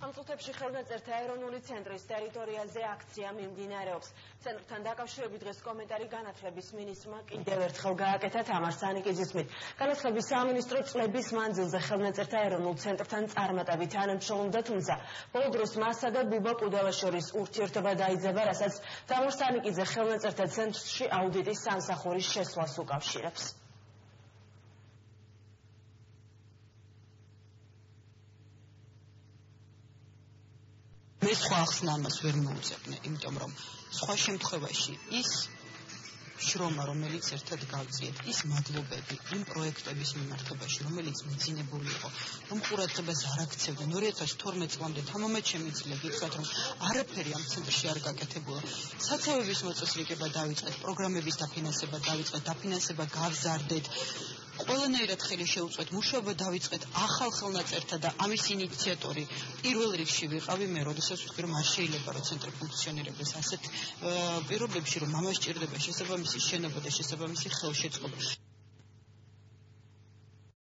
ამ წუთებში ხელნაწერთა ეროვნული ცენტრის ტერიტორიაზე აქცია მიმდინარეობს. ცენტრთან დაკავშირებით დღეს კომენტარი განათლების მინისტრმა კიდევ ერთხელ გააკეთა თამარ სანიკიძის მით. განათლების სამინისტრო წლების მანძილზე ხელნაწერთა ეროვნულ ცენტრთან წარმატებით თანამშრომლობდა, თუმცა ბოლო დროს მასსა და ბუბა კუდელას შორის ურთიერთობა დაიძაბა, რასაც თამარ სანიკიძე ხელნაწერთა ცენტრში აუდიტის სამსახურის შესვლას უკავშირებს. მე სხვა ახსნა ამას ვერ მოუწევნე, იმიტომ რომ სხვა შემთხვევაში ის შრომა, რომელიც ერთად გავწიეთ, ის მადლობები იმ პროექტების მიმართებაში, რომელიც მიძინებული იყო, რომ ყურადღებას არ აქცევდნენ 2012 წლამდე თამამად შემიძლია გითხრათ, რომ არაფერი ამ ცენტრში არ გაკეთებულა. საცავების მოწესრიგება დავიწყეთ, პროგრამების დაფინანსება დავიწყეთ, დაფინანსება გავზარდეთ. ყველანაირად ხელი შეუწყეთ, მუშაობა დავიწყეთ ახალ ხელნაწერთა და ამის ინიციატორი პირველ რიგში ვიყავი მე, როდესაც ვთქვი, რომ არ შეიძლება რომ ცენტრი ფუნქციონირებდეს ასეთ პირობებში, რომ ამას სჭირდება შესაბამისი შენობა და შესაბამისი ხელშეწყობა.